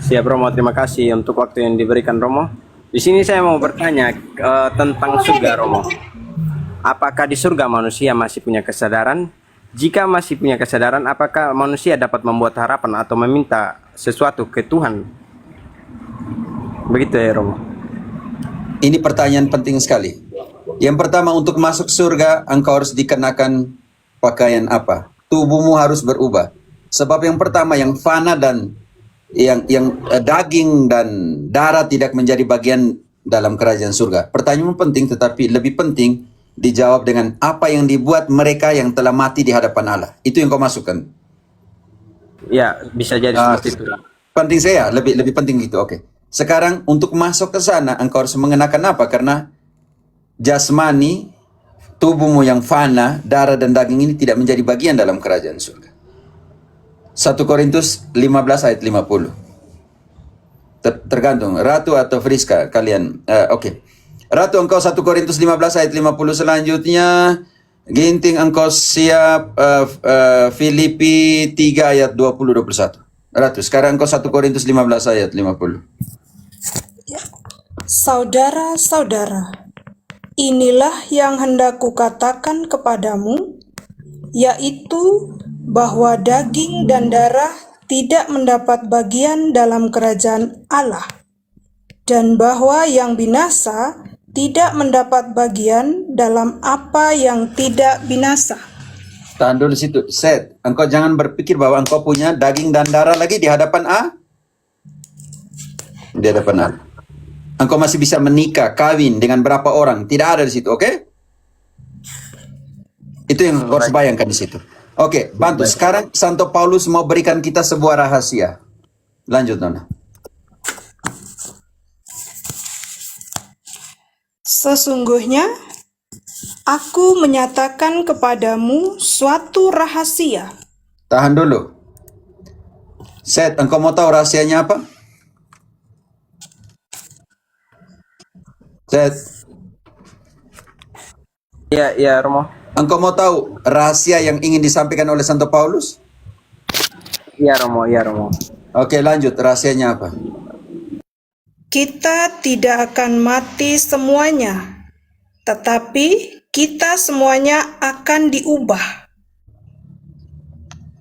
Siap Romo, terima kasih untuk waktu yang diberikan Romo. Di sini saya mau bertanya tentang surga Romo. Apakah di surga manusia masih punya kesadaran? Jika masih punya kesadaran, apakah manusia dapat membuat harapan atau meminta sesuatu ke Tuhan? Begitu ya Romo. Ini pertanyaan penting sekali. Yang pertama, untuk masuk surga, engkau harus dikenakan pakaian apa? Tubuhmu harus berubah. Sebab yang pertama, yang fana dan yang daging dan darah tidak menjadi bagian dalam kerajaan surga. Pertanyaan penting, tetapi lebih penting dijawab dengan apa yang dibuat mereka yang telah mati di hadapan Allah. Itu yang kau masukkan. Ya, bisa jadi seperti itu. Penting saya, lebih penting gitu. Oke. Sekarang untuk masuk ke sana, engkau harus mengenakan apa? Karena jasmani, tubuhmu yang fana, darah dan daging ini tidak menjadi bagian dalam kerajaan surga. 1 Korintus 15 ayat 50. Tergantung, Ratu atau Friska kalian. Oke. Ratu, engkau 1 Korintus 15 ayat 50. Selanjutnya, Ginting, engkau siap Filipi 3 ayat 20-21. Ratu, sekarang engkau 1 Korintus 15 ayat 50. Saudara-saudara, inilah yang hendak kukatakan kepadamu, yaitu bahwa daging dan darah tidak mendapat bagian dalam kerajaan Allah, dan bahwa yang binasa tidak mendapat bagian dalam apa yang tidak binasa. Tahan dulu situ. Set, engkau jangan berpikir bahwa engkau punya daging dan darah lagi di hadapan Di hadapan Allah. Engkau masih bisa menikah, kawin dengan berapa orang. Tidak ada di situ, oke? Itu yang kau harus bayangkan di situ. Oke, bantu. Sekarang Santo Paulus mau berikan kita sebuah rahasia. Lanjut, Nona. Sesungguhnya, aku menyatakan kepadamu suatu rahasia. Tahan dulu. Set, engkau mau tahu rahasianya apa? Set, Ya Romo. engkau mau tahu rahasia yang ingin disampaikan oleh Santo Paulus? Ya Romo. Oke, lanjut. Rahasianya apa? Kita tidak akan mati semuanya, tetapi kita semuanya akan diubah.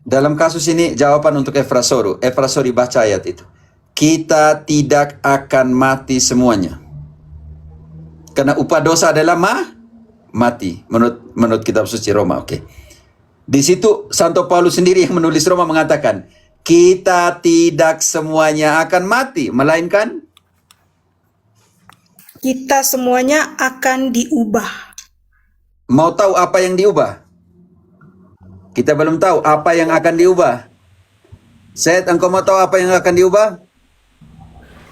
Dalam kasus ini jawaban untuk Efrasori. Efrasori baca ayat itu. Kita tidak akan mati semuanya. Karena upah dosa adalah mati menurut kitab suci Roma. Oke. Di situ Santo Paulus sendiri yang menulis Roma mengatakan, kita tidak semuanya akan mati, melainkan Kita semuanya akan diubah. mau tahu apa yang diubah? Kita belum tahu apa yang akan diubah. Set, engkau mau tahu apa yang akan diubah?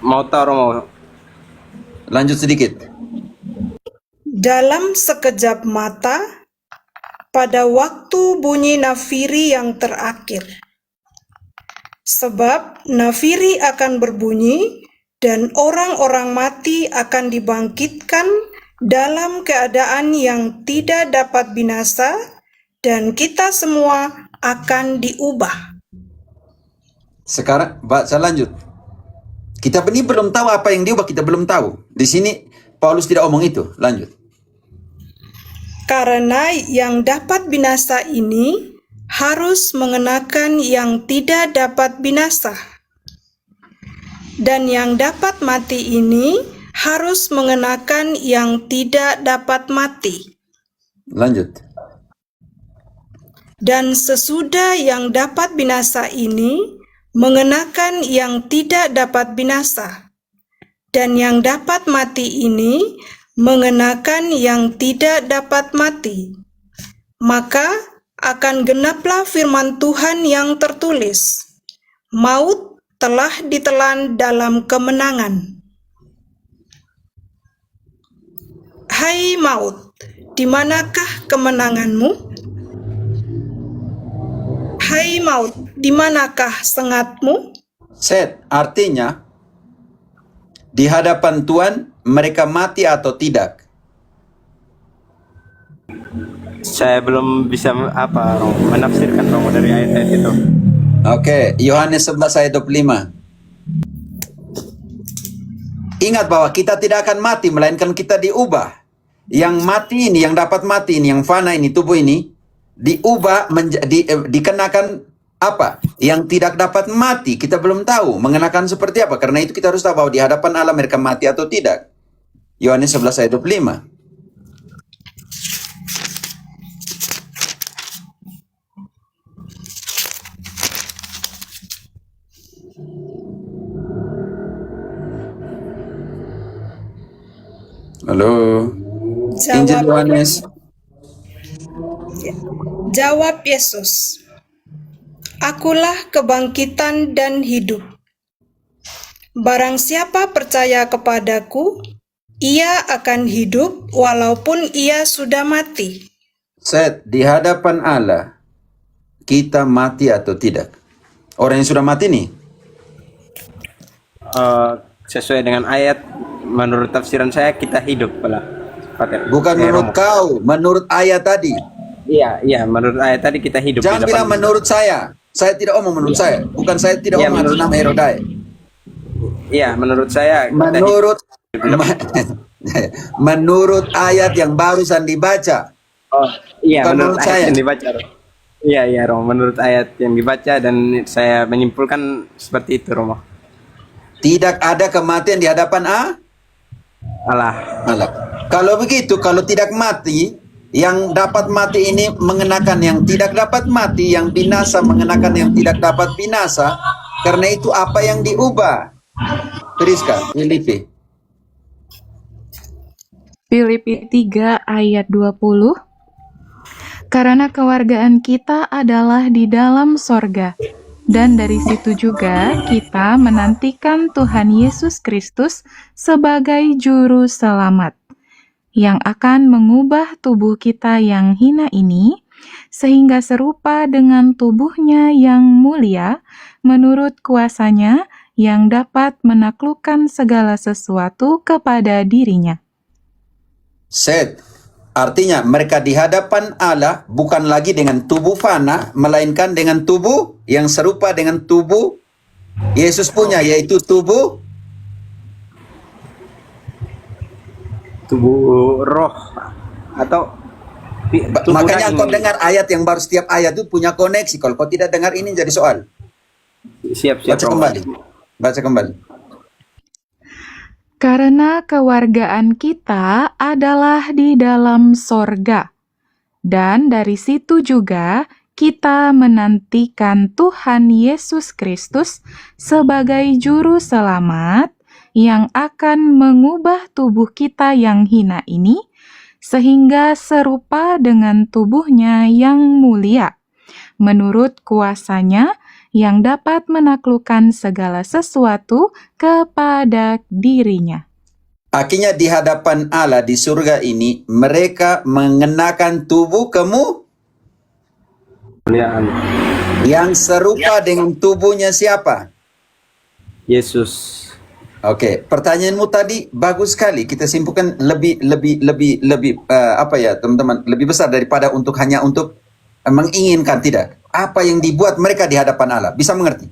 Mau tahu Romo? Lanjut sedikit. Dalam sekejap mata, pada waktu bunyi nafiri yang terakhir. Sebab nafiri akan berbunyi, dan orang-orang mati akan dibangkitkan dalam keadaan yang tidak dapat binasa, dan kita semua akan diubah. Sekarang baca lanjut. Kita ini belum tahu apa yang diubah, kita belum tahu. Di sini Paulus tidak omong itu. Lanjut. Karena yang dapat binasa ini harus mengenakan yang tidak dapat binasa. Dan yang dapat mati ini harus mengenakan yang tidak dapat mati. Lanjut. Dan sesudah yang dapat binasa ini mengenakan yang tidak dapat binasa. Dan yang dapat mati ini mengenakan yang tidak dapat mati. Maka akan genaplah firman Tuhan yang tertulis, maut telah ditelan dalam kemenangan. Hai maut, di manakah kemenanganmu? Hai maut, di manakah sengatmu? Set, artinya di hadapan Tuhan mereka mati atau tidak? Saya belum bisa menafsirkan Romo dari ayat-ayat itu. Oke, Yohanes 11 ayat 25. Ingat bahwa kita tidak akan mati, melainkan kita diubah. Yang mati ini, yang dapat mati ini, yang fana ini, tubuh ini, diubah menjadi dikenakan apa? Yang tidak dapat mati, kita belum tahu mengenakan seperti apa. Karena itu kita harus tahu bahwa di hadapan Allah mereka mati atau tidak. Yohanes 11 ayat 25. Halo. Injil Yohanes. Jawab Yesus, "Akulah kebangkitan dan hidup. Barang siapa percaya kepadaku, ia akan hidup walaupun ia sudah mati." Di hadapan Allah, kita mati atau tidak? Orang yang sudah mati nih, Sesuai dengan ayat, menurut tafsiran saya kita hidup pula. bukan menurut kau, menurut ayat tadi. Iya, menurut ayat tadi kita hidup. Jangan di bilang depan. menurut saya. Saya tidak omong menurut saya. Bukan saya tidak Iya, omong atas menurut- nama Herodai. Iya, menurut saya kita Menurut menurut ayat yang barusan dibaca. Oh, iya, Bukan menurut menurut ayat saya. yang dibaca. Iya, Romo, menurut ayat yang dibaca dan saya menyimpulkan seperti itu, Romo. Tidak ada kematian di hadapan Allah. Allah. Kalau begitu, kalau tidak mati, yang dapat mati ini mengenakan yang tidak dapat mati, yang binasa mengenakan yang tidak dapat binasa. Karena itu apa yang diubah? Teriska, Filipi. Filipi 3 ayat 20. Karena kewargaan kita adalah di dalam sorga, dan dari situ juga kita menantikan Tuhan Yesus Kristus sebagai juru selamat, yang akan mengubah tubuh kita yang hina ini, sehingga serupa dengan tubuhnya yang mulia, menurut kuasanya yang dapat menaklukkan segala sesuatu kepada dirinya. Artinya mereka di hadapan Allah bukan lagi dengan tubuh fana, melainkan dengan tubuh yang serupa dengan tubuh Yesus punya, yaitu tubuh roh atau tubuh makanya daging. kau dengar ayat yang baru, setiap ayat itu punya koneksi. Kalau kau tidak dengar ini jadi soal. Siap, Baca Romo. kembali. Baca kembali. Karena kewargaan kita adalah di dalam sorga, dan dari situ juga kita menantikan Tuhan Yesus Kristus sebagai juru selamat yang akan mengubah tubuh kita yang hina ini sehingga serupa dengan tubuhnya yang mulia, menurut kuasanya yang dapat menaklukkan segala sesuatu kepada dirinya. Akhirnya di hadapan Allah di surga ini mereka mengenakan tubuh Kemuliaan yang serupa dengan tubuhnya siapa? Yesus. Oke, pertanyaanmu tadi bagus sekali. Kita simpulkan lebih apa ya, teman-teman, lebih besar daripada hanya untuk menginginkan, tidak. Apa yang dibuat mereka di hadapan Allah? Bisa mengerti?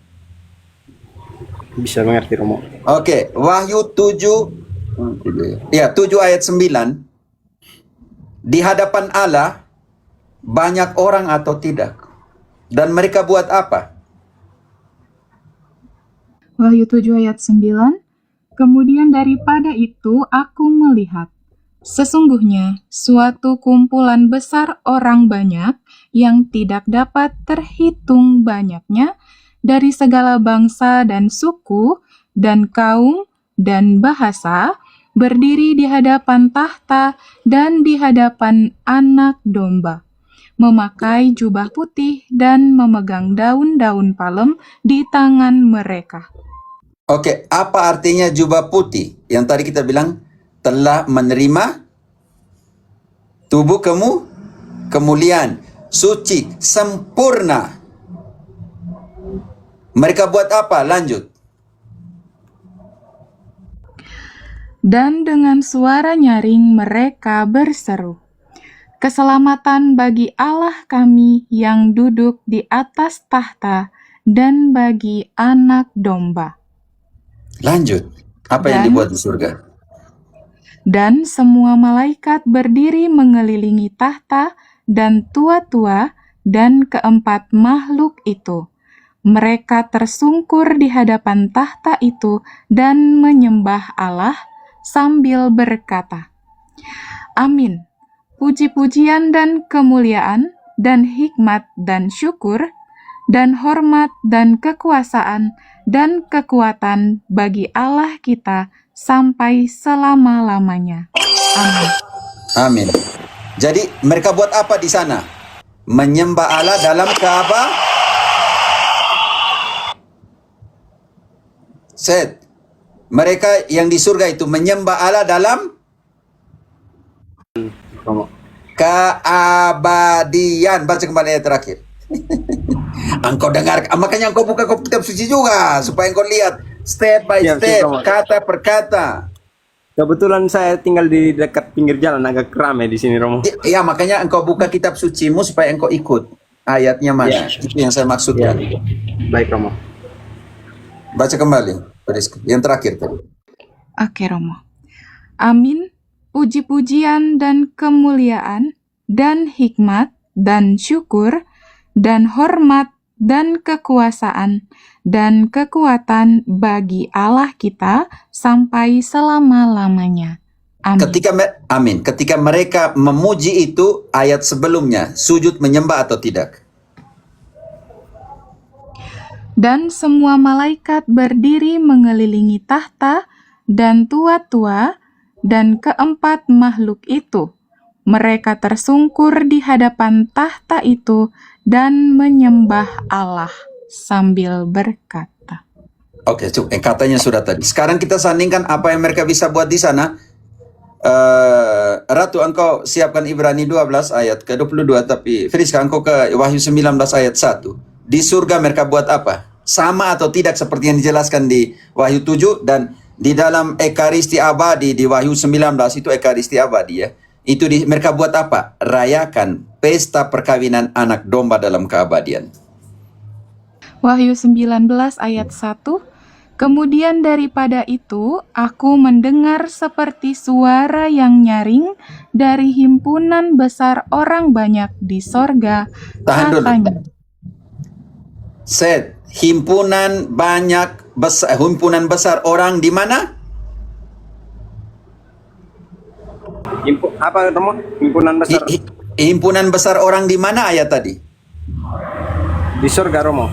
Bisa mengerti, Romo. Oke, Wahyu 7 ayat 9. Di hadapan Allah banyak orang atau tidak? Dan mereka buat apa? Wahyu 7 ayat 9. Kemudian daripada itu aku melihat, sesungguhnya suatu kumpulan besar orang banyak yang tidak dapat terhitung banyaknya dari segala bangsa dan suku dan kaum dan bahasa berdiri di hadapan tahta dan di hadapan Anak Domba, memakai jubah putih dan memegang daun-daun palem di tangan mereka. Oke, apa artinya jubah putih? Yang tadi kita bilang telah menerima tubuh kemuliaan, suci, sempurna. Mereka buat apa? Lanjut. Dan dengan suara nyaring mereka berseru, "Keselamatan bagi Allah kami yang duduk di atas tahta dan bagi Anak Domba." Lanjut. Apa yang Dan- dibuat di surga? Dan semua malaikat berdiri mengelilingi tahta dan tua-tua dan keempat makhluk itu. Mereka tersungkur di hadapan tahta itu dan menyembah Allah sambil berkata, Amin. Puji-pujian dan kemuliaan dan hikmat dan syukur dan hormat dan kekuasaan dan kekuatan bagi Allah kita sampai selama-lamanya. Amin. Amin. Jadi mereka buat apa di sana? Menyembah Allah dalam Ka'bah. Set. Mereka yang di surga itu menyembah Allah dalam Romo. keabadian. Baca kembali ayat terakhir. Engkau dengar, makanya engkau buka kitab suci juga supaya engkau lihat step by Siap, step, Romo. kata per kata. Kebetulan saya tinggal di dekat pinggir jalan, agak ramai di sini, Romo. Ya, makanya engkau buka kitab sucimu supaya engkau ikut ayatnya mana. Ya. Itu yang saya maksudkan. Baik, Romo. Baca kembali. Rizky. Yang terakhir tadi. Oke, Romo. Amin. Puji-pujian dan kemuliaan dan hikmat dan syukur dan hormat dan kekuasaan dan kekuatan bagi Allah kita sampai selama-lamanya. Amin. Ketika mereka memuji itu, ayat sebelumnya sujud menyembah atau tidak? Dan semua malaikat berdiri mengelilingi tahta dan tua-tua dan keempat makhluk itu. Mereka tersungkur di hadapan tahta itu dan menyembah Allah sambil berkata. Oke, katanya sudah tadi. Sekarang kita sandingkan apa yang mereka bisa buat di sana. Ratu, engkau siapkan Ibrani 12 ayat ke-22, tapi Friska, engkau ke Wahyu 19 ayat 1. Di surga mereka buat apa? Sama atau tidak seperti yang dijelaskan di Wahyu 7 dan di dalam Ekaristi abadi di Wahyu 19 itu Ekaristi abadi ya. Itu mereka buat apa? Rayakan pesta perkawinan anak domba dalam keabadian. Wahyu 19 ayat 1. Kemudian daripada itu, aku mendengar seperti suara yang nyaring dari himpunan besar orang banyak di sorga. Tahan dulu. Katanya, Set, himpunan besar orang di mana? Apa, Romo? Himpunan besar Himpunan besar orang di mana ayat tadi? di surga, Romo.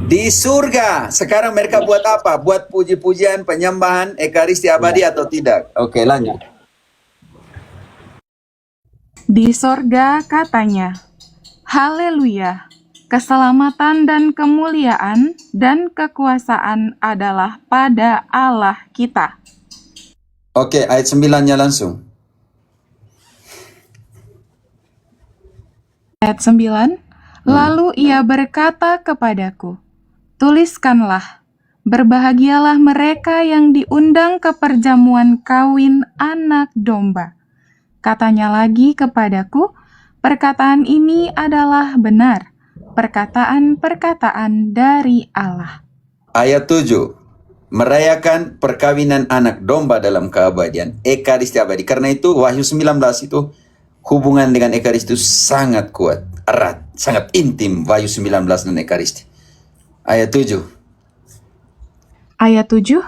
Di surga. Sekarang mereka buat apa? Buat puji-pujian, penyembahan, Ekaristi abadi atau tidak? Oke, lanjut. di sorga katanya, Haleluya, keselamatan dan kemuliaan dan kekuasaan adalah pada Allah kita. Oke, ayat 9-nya langsung. Ayat 9, lalu ia berkata kepadaku, tuliskanlah, berbahagialah mereka yang diundang ke perjamuan kawin anak domba. Katanya lagi kepadaku, perkataan ini adalah benar, perkataan-perkataan dari Allah. Ayat 7. Merayakan perkawinan anak domba dalam keabadian, Ekaristi abadi. Karena itu Wahyu 19 itu hubungan dengan Ekaristi itu sangat kuat, erat, sangat intim Wahyu 19 dan Ekaristi. Ayat 7. Ayat 7,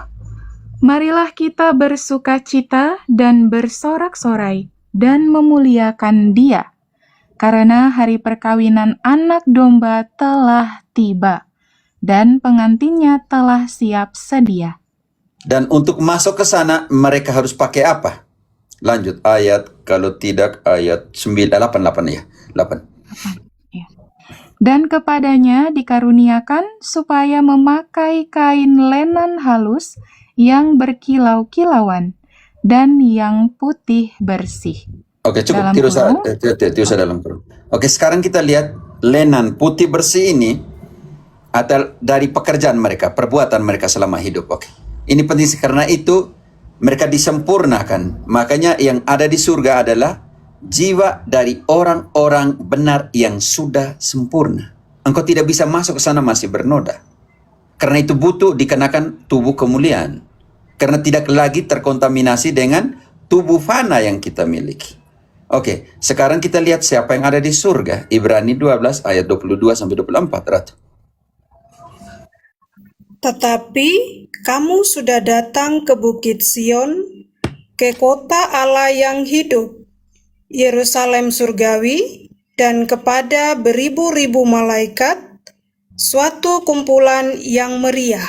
marilah kita bersukacita dan bersorak-sorai dan memuliakan Dia, karena hari perkawinan anak domba telah tiba, dan pengantinnya telah siap sedia. Dan untuk masuk ke sana mereka harus pakai apa? Lanjut ayat, kalau tidak ayat 9, 8 ya. 8. Dan kepadanya dikaruniakan supaya memakai kain lenan halus yang berkilau-kilauan dan yang putih bersih. Oke, cukup. Dalam Tidak usah dalam kurung. Oke, sekarang kita lihat lenan putih bersih ini atau dari pekerjaan mereka, perbuatan mereka selama hidup. Oke, ini penting karena itu mereka disempurnakan. Makanya yang ada di surga adalah jiwa dari orang-orang benar yang sudah sempurna. Engkau tidak bisa masuk ke sana masih bernoda. Karena itu butuh dikenakan tubuh kemuliaan. karena tidak lagi terkontaminasi dengan tubuh fana yang kita miliki. Oke, sekarang kita lihat siapa yang ada di surga. Ibrani 12 ayat 22 sampai 24, Ratu. Tetapi kamu sudah datang ke Bukit Sion, ke kota Allah yang hidup, Yerusalem surgawi, dan kepada beribu-ribu malaikat, suatu kumpulan yang meriah,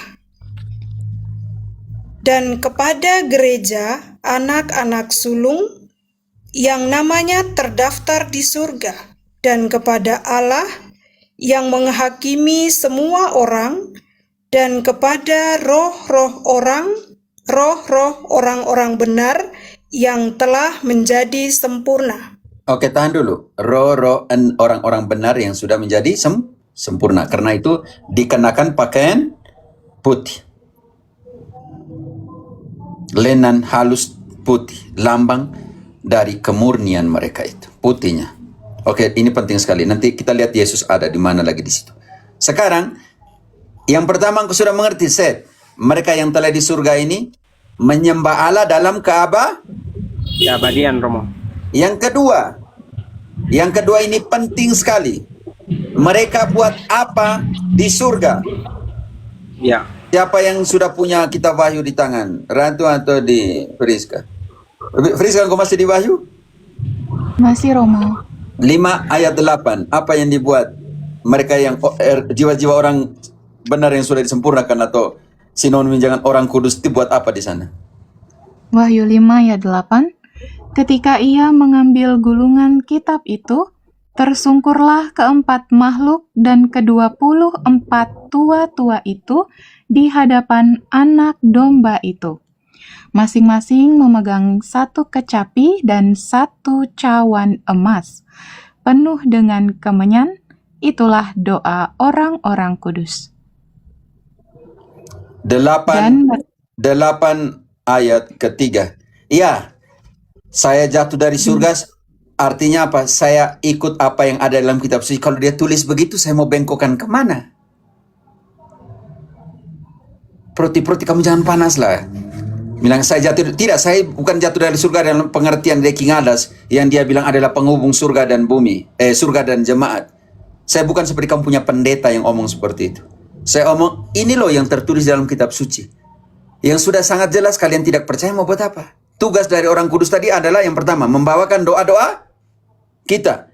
dan kepada gereja anak-anak sulung yang namanya terdaftar di surga, dan kepada Allah yang menghakimi semua orang, dan kepada roh-roh orang-orang benar yang telah menjadi sempurna. Oke, tahan dulu. Roh-roh orang-orang benar yang sudah menjadi sempurna. Karena itu dikenakan pakaian putih. Lenan halus putih. Lambang dari kemurnian mereka itu. Putihnya. Oke, ini penting sekali. Nanti kita lihat Yesus ada di mana lagi di situ. Sekarang, yang pertama aku sudah mengerti, Seth. Mereka yang telah di surga ini menyembah Allah dalam Keabadian, Romo. Yang kedua ini penting sekali. Mereka buat apa di surga? Ya. Siapa yang sudah punya kitab Wahyu di tangan? Ratu atau di Friska? Friska, engkau masih di Wahyu? Masih, Romo. 5 ayat 8. Apa yang dibuat mereka yang jiwa-jiwa orang benar yang sudah disempurnakan atau sinonim dengan orang kudus itu buat apa di sana? Wahyu 5 ayat 8. Ketika ia mengambil gulungan kitab itu, tersungkurlah keempat makhluk dan ke-24 tua-tua itu di hadapan anak domba itu. Masing-masing memegang satu kecapi dan satu cawan emas, penuh dengan kemenyan. Itulah doa orang-orang kudus. 8 ayat ketiga. Ya, saya jatuh dari surga. Artinya apa? Saya ikut apa yang ada dalam kitab suci. Kalau dia tulis begitu, saya mau bengkokkan kemana? Proti-proti, kamu jangan panas lah. Bilang saya jatuh. Tidak, saya bukan jatuh dari surga dalam pengertian dari King Adas yang dia bilang adalah penghubung surga dan bumi. Surga dan jemaat. Saya bukan seperti kamu punya pendeta yang omong seperti itu. Saya omong, ini loh yang tertulis dalam kitab suci. Yang sudah sangat jelas, kalian tidak percaya mau buat apa? Tugas dari orang kudus tadi adalah yang pertama, membawakan doa-doa kita.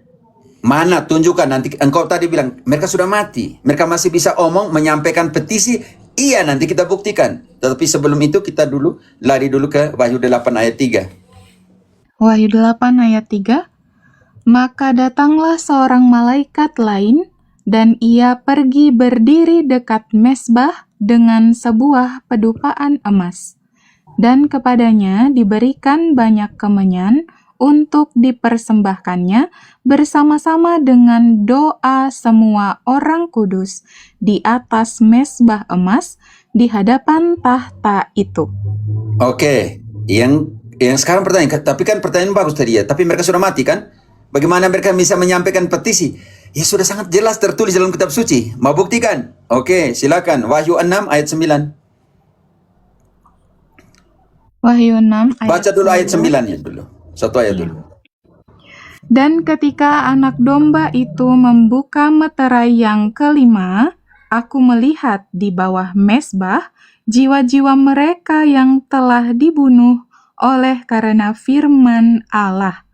Mana? Tunjukkan nanti. Engkau tadi bilang, mereka sudah mati. Mereka masih bisa omong, menyampaikan petisi. Iya, nanti kita buktikan. Tetapi sebelum itu kita lari dulu ke Wahyu 8 ayat 3. Wahyu 8 ayat 3. Maka datanglah seorang malaikat lain, dan ia pergi berdiri dekat mezbah dengan sebuah pedupaan emas. Dan kepadanya diberikan banyak kemenyan untuk dipersembahkannya bersama-sama dengan doa semua orang kudus di atas mezbah emas di hadapan tahta itu. Oke, yang sekarang pertanyaan, tapi kan pertanyaan bagus tadi ya, tapi mereka sudah mati kan? Bagaimana mereka bisa menyampaikan petisi? Ya sudah sangat jelas tertulis dalam kitab suci. Mau buktikan? Oke, silakan. Wahyu 6 ayat 9. Wahyu 6 ayat Baca dulu ayat 9. 9 ya dulu. Satu ayat dulu. Dan ketika anak domba itu membuka meterai yang kelima, aku melihat di bawah mezbah jiwa-jiwa mereka yang telah dibunuh oleh karena firman Allah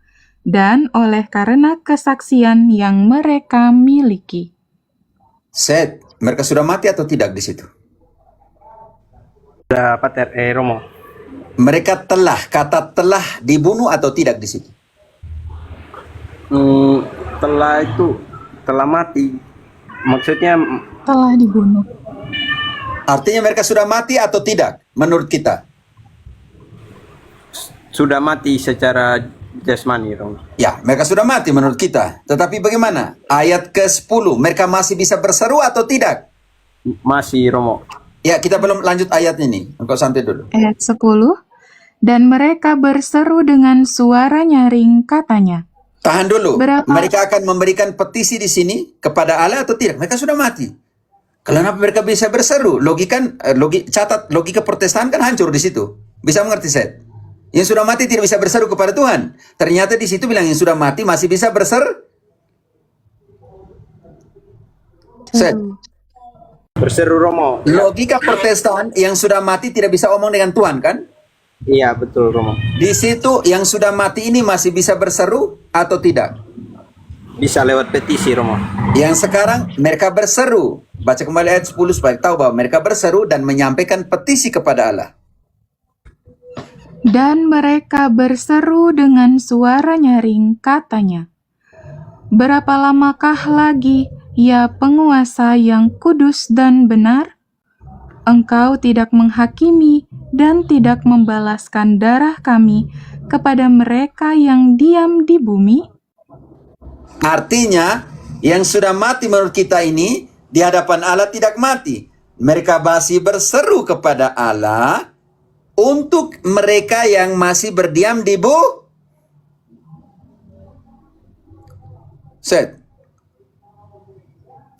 dan oleh karena kesaksian yang mereka miliki. Seth, mereka sudah mati atau tidak di situ? Sudah Pater Romo. Mereka kata telah dibunuh atau tidak di situ? Telah mati. Maksudnya Telah dibunuh. Artinya mereka sudah mati atau tidak menurut kita? sudah mati secara jasmani, Romo. Ya, mereka sudah mati menurut kita. Tetapi bagaimana? Ayat ke-10, mereka masih bisa berseru atau tidak? Masih, Romo. Ya, kita belum lanjut ayatnya nih. Engkau santai dulu. Ayat 10. Dan mereka berseru dengan suara nyaring, katanya. Tahan dulu. Berapa? Mereka akan memberikan petisi di sini kepada Allah atau tidak? Mereka sudah mati. Kenapa mereka bisa berseru? Logika Protestan kan hancur di situ. Bisa mengerti, Seth? Yang sudah mati tidak bisa berseru kepada Tuhan. Ternyata di situ bilang yang sudah mati masih bisa berseru. Seth, Berseru Romo. logika Protestan yang sudah mati tidak bisa omong dengan Tuhan kan? Iya betul Romo. Di situ yang sudah mati ini masih bisa berseru atau tidak? Bisa lewat petisi Romo. Yang sekarang mereka berseru. Baca kembali ayat 10 supaya tahu bahwa mereka berseru dan menyampaikan petisi kepada Allah. Dan mereka berseru dengan suara nyaring, katanya, "Berapa lamakah lagi, ya penguasa yang kudus dan benar? Engkau tidak menghakimi dan tidak membalaskan darah kami kepada mereka yang diam di bumi?" Artinya, yang sudah mati menurut kita ini, di hadapan Allah tidak mati. Mereka masih berseru kepada Allah untuk mereka yang masih berdiam di Set.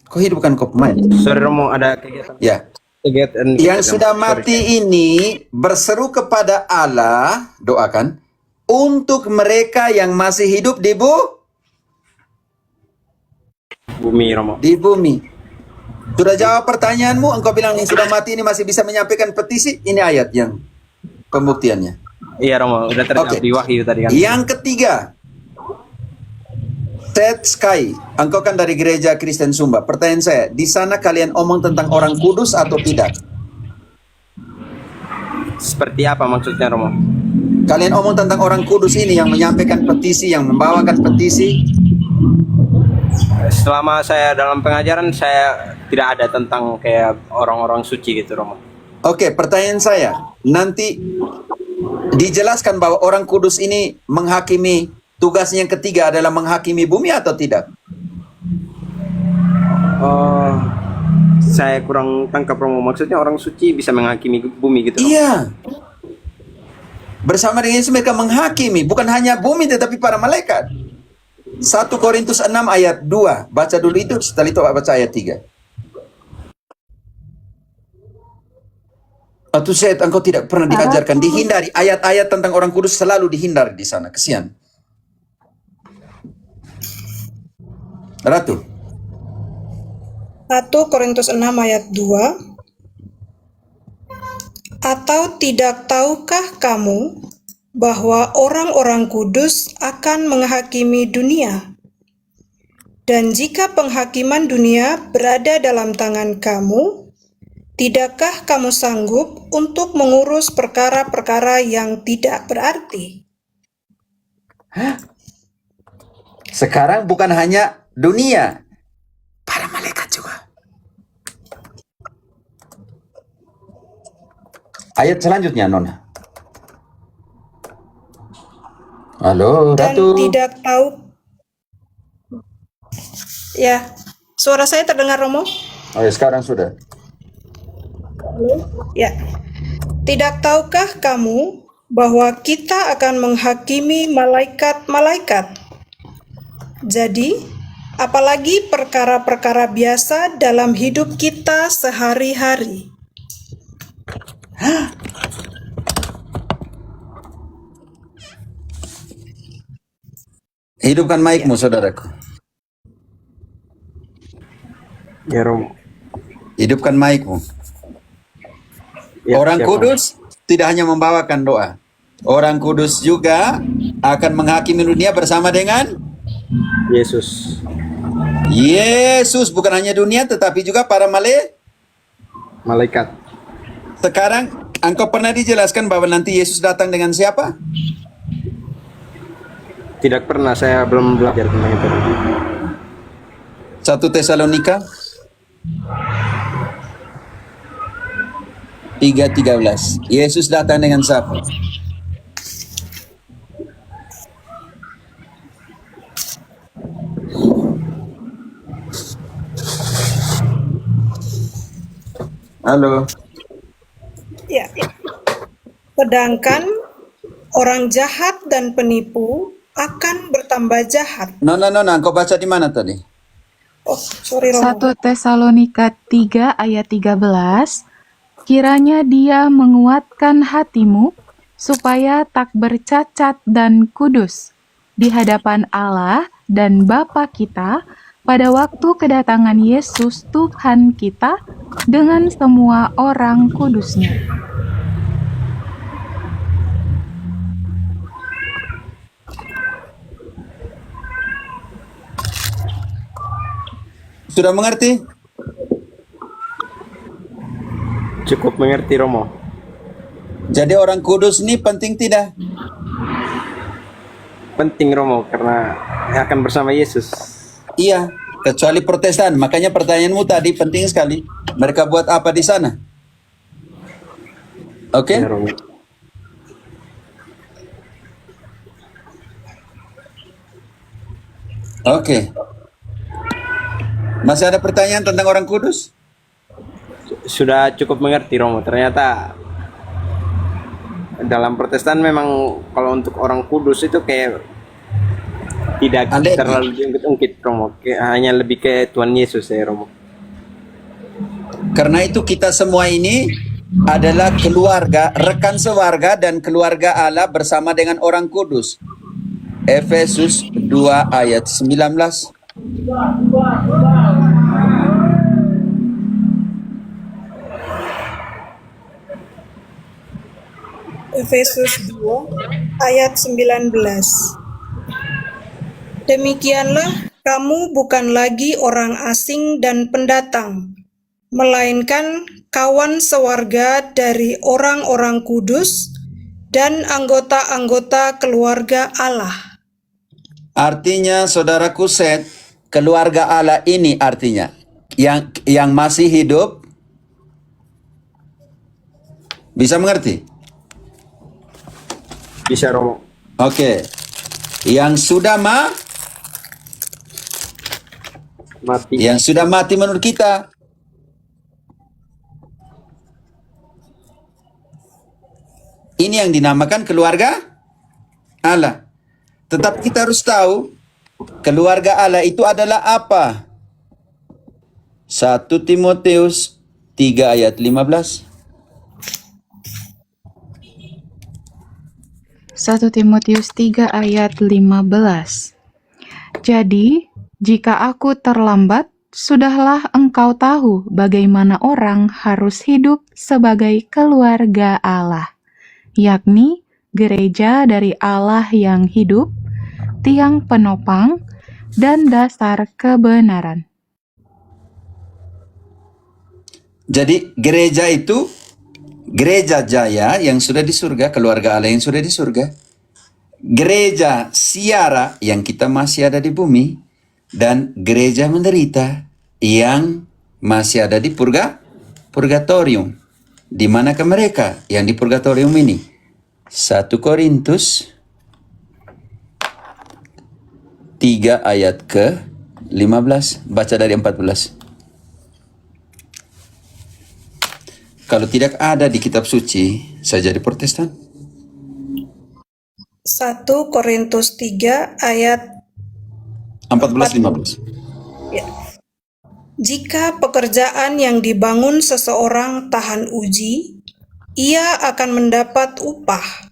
Kok hidupkan kau pemain? Sorry Romo, ada kegiatan. Ya. Kegiatan. Yang sudah mati ini berseru kepada Allah, doakan, untuk mereka yang masih hidup di Bumi Romo. di bumi. Sudah jawab pertanyaanmu, engkau bilang yang sudah mati ini masih bisa menyampaikan petisi, ini ayat yang pembuktiannya. Iya Romo, udah terjawab Oke. di Wahyu tadi kan. Yang ketiga, Ted Sky, engkau kan dari gereja Kristen Sumba. Pertanyaan saya, di sana kalian omong tentang orang kudus atau tidak? Seperti apa maksudnya Romo? Kalian omong tentang orang kudus ini yang menyampaikan petisi, yang membawakan petisi. Selama saya dalam pengajaran saya tidak ada tentang kayak orang-orang suci gitu Romo. Oke, pertanyaan saya, nanti dijelaskan bahwa orang kudus ini menghakimi, tugasnya yang ketiga adalah menghakimi bumi atau tidak? Oh, saya kurang tangkap Romo. Maksudnya orang suci bisa menghakimi bumi gitu Romo? Iya. Bersama dengan Yesus mereka menghakimi, bukan hanya bumi tetapi para malaikat. 1 Korintus 6 ayat 2. Baca dulu itu, setelah itu baca ayat 3. Atau saya, engkau tidak pernah diajarkan, dihindari. Ayat-ayat tentang orang kudus selalu dihindari di sana. Kesian. Ratu. 1 Korintus 6 ayat 2. Atau tidak tahukah kamu bahwa orang-orang kudus akan menghakimi dunia? Dan jika penghakiman dunia berada dalam tangan kamu, tidakkah kamu sanggup untuk mengurus perkara-perkara yang tidak berarti? Sekarang bukan hanya dunia, para malaikat juga. Ayat selanjutnya, Nona. Halo, Dan Ratu. tidak tahu. Ya, suara saya terdengar, Romo? Oh ya, sekarang sudah. Ya. Tidak tahukah kamu bahwa kita akan menghakimi malaikat-malaikat? Jadi, apalagi perkara-perkara biasa dalam hidup kita sehari-hari. Hidupkan mic-mu, saudaraku. Ya Romo. Hidupkan mic-mu. Ya, Orang siap, Romo. kudus tidak hanya membawakan doa. Orang kudus juga akan menghakimi dunia bersama dengan Yesus. Yesus. Bukan hanya dunia tetapi juga para Malaikat. Sekarang engkau pernah dijelaskan bahwa nanti Yesus datang dengan siapa? Tidak pernah, saya belum belajar tentang itu. 1 Tesalonika 3:13. Yesus datang dengan siapa? Halo. Ya. Sedangkan orang jahat dan penipu akan bertambah jahat. Nona, engkau baca di mana tadi? Oh, sorry Romo. 1 Tesalonika 3 ayat 13, kiranya Dia menguatkan hatimu supaya tak bercacat dan kudus di hadapan Allah dan Bapa kita pada waktu kedatangan Yesus Tuhan kita dengan semua orang kudusnya. Sudah mengerti? Cukup mengerti Romo. Jadi orang kudus ini penting tidak? Penting Romo karena akan bersama Yesus. Iya, kecuali Protestan. Makanya pertanyaanmu tadi penting sekali. Mereka buat apa di sana? Oke? Ya, Romo. Oke. Masih ada pertanyaan tentang orang kudus? Sudah cukup mengerti Romo. Ternyata dalam Protestan memang kalau untuk orang kudus itu kayak tidak Andai- terlalu diungkit-ungkit Romo. Hanya lebih ke Tuhan Yesus ya Romo. Karena itu kita semua ini adalah keluarga, rekan sewarga dan keluarga Allah bersama dengan orang kudus. Efesus 2 ayat 19. Efesus 2 ayat 19. Demikianlah kamu bukan lagi orang asing dan pendatang, melainkan kawan sewarga dari orang-orang kudus dan anggota-anggota keluarga Allah. Artinya saudaraku Seth, keluarga Allah ini artinya yang masih hidup bisa mengerti? Bisa Romo. Oke. Yang sudah Mati. Yang sudah mati menurut kita. Ini yang dinamakan keluarga Allah. Tetapi kita harus tahu keluarga Allah itu adalah apa? 1 Timotius 3 ayat 15. 1 Timotius 3 ayat 15. Jadi, jika aku terlambat, sudahlah engkau tahu bagaimana orang harus hidup sebagai keluarga Allah, yakni gereja dari Allah yang hidup, tiang penopang, dan dasar kebenaran. Jadi gereja itu gereja jaya yang sudah di surga, keluarga Allah yang sudah di surga. Gereja siara yang kita masih ada di bumi, dan gereja menderita yang masih ada di purgatorium. Di manakah mereka yang di purgatorium ini? 1 Korintus 3 ayat ke 15. Baca dari 14. Kalau tidak ada di kitab suci, saya jadi Protestan. 1 Korintus 3 ayat 14-15. ya. Jika pekerjaan yang dibangun seseorang tahan uji, ia akan mendapat upah.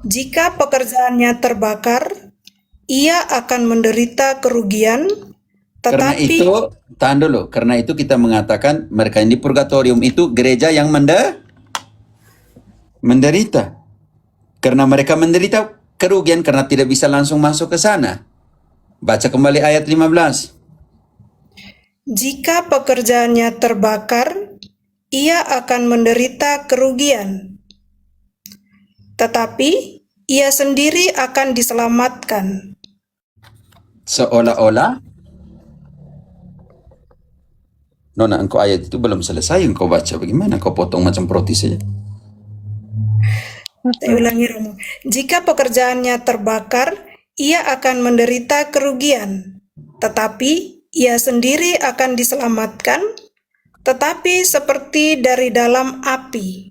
Jika pekerjaannya terbakar, ia akan menderita kerugian, Karena tetapi itu, tahan dulu. Karena itu kita mengatakan mereka yang di purgatorium itu gereja yang menderita. Karena mereka menderita kerugian karena tidak bisa langsung masuk ke sana. Baca kembali ayat 15. jika pekerjaannya terbakar, ia akan menderita kerugian, tetapi ia sendiri akan diselamatkan. Seolah-olah Nona, engkau ayat itu belum selesai engkau baca. Bagaimana engkau potong macam roti saja? Saya ulangi Romo. Jika pekerjaannya terbakar, ia akan menderita kerugian, tetapi ia sendiri akan diselamatkan, tetapi seperti dari dalam api.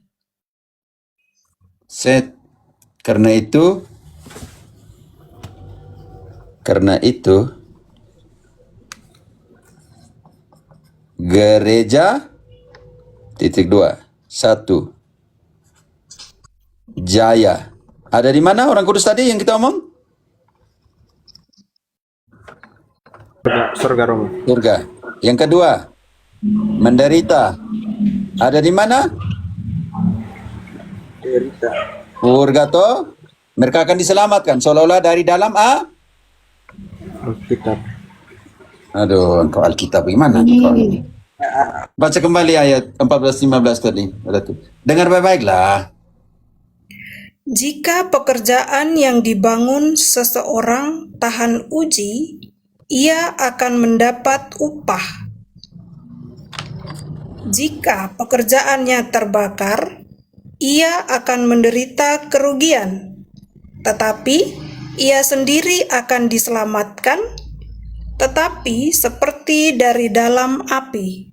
Set. Karena itu gereja titik 2 1 jaya. Ada di mana orang kudus tadi yang kita omong? Surga Romo. Surga. Yang kedua, menderita. Ada di mana? Derita. Purgato. Mereka akan diselamatkan seolah-olah dari dalam Alkitab. Aduh, engkau Alkitab gimana? Baca kembali ayat 14-15 tadi. Dengar baik-baiklah. Jika pekerjaan yang dibangun seseorang tahan uji, ia akan mendapat upah. Jika pekerjaannya terbakar, ia akan menderita kerugian, tetapi ia sendiri akan diselamatkan, tetapi seperti dari dalam api.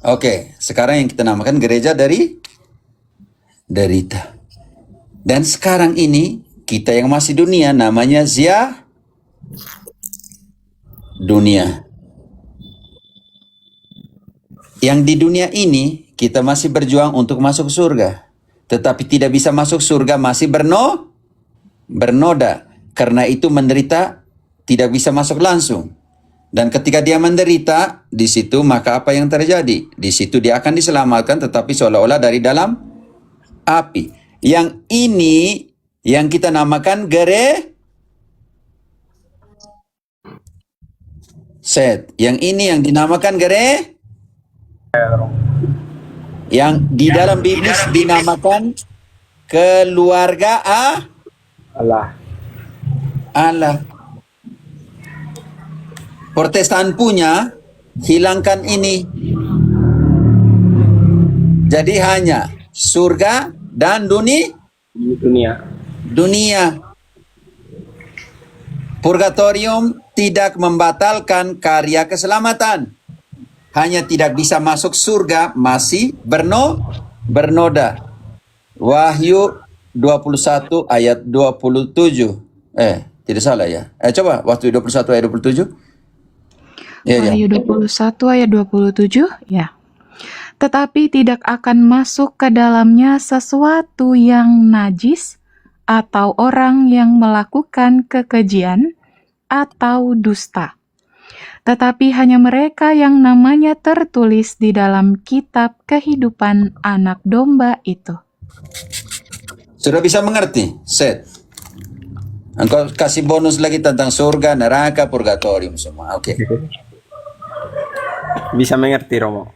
Oke, sekarang yang kita namakan gereja dari derita. Dan sekarang ini kita yang masih dunia namanya dunia. Yang di dunia ini kita masih berjuang untuk masuk surga. Tetapi tidak bisa masuk surga masih bernoda. Karena itu menderita tidak bisa masuk langsung. Dan ketika dia menderita, di situ maka apa yang terjadi? Di situ dia akan diselamatkan tetapi seolah-olah dari dalam api. Yang ini yang kita namakan Yang ini yang dinamakan yang di dalam Biblis dinamakan keluarga Allah. Protestan punya hilangkan ini. Jadi hanya surga dan dunia. Purgatorium tidak membatalkan karya keselamatan. Hanya tidak bisa masuk surga masih bernoda. Wahyu 21 ayat 27. Tidak salah ya. Coba Wahyu 21 ayat 27. Wahyu 21 ayat 27, ya. Tetapi tidak akan masuk ke dalamnya sesuatu yang najis, atau orang yang melakukan kekejian, atau dusta. Tetapi hanya mereka yang namanya tertulis di dalam kitab kehidupan anak domba itu. Sudah bisa mengerti? Engkau kasih bonus lagi tentang surga, neraka, purgatorium semua. Oke. Bisa mengerti Romo.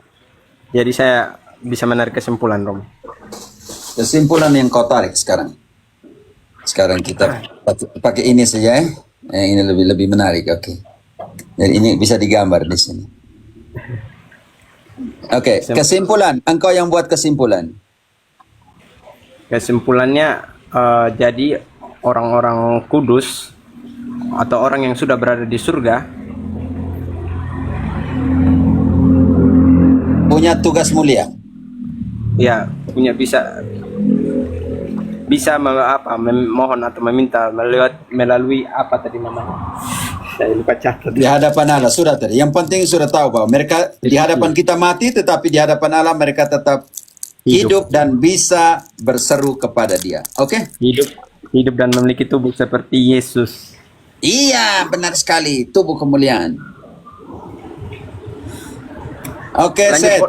Jadi saya bisa menarik kesimpulan Romo. Kesimpulan yang kau tarik sekarang. Sekarang kita pakai ini saja ya. Ini lebih menarik. Oke. Jadi ini bisa digambar di sini. Oke, kesimpulan. Engkau yang buat kesimpulan. Kesimpulannya jadi orang-orang kudus atau orang yang sudah berada di surga punya tugas mulia. Ya, punya bisa memohon atau meminta melalui apa tadi namanya? Saya lupa catat. Di hadapan Allah sudah tadi. Yang penting sudah tahu bahwa mereka di hadapan kita mati, tetapi di hadapan Allah mereka tetap hidup dan bisa berseru kepada Dia. Oke? Hidup dan memiliki tubuh seperti Yesus. Iya, benar sekali. Tubuh kemuliaan. Oke, Lanjut, Seth.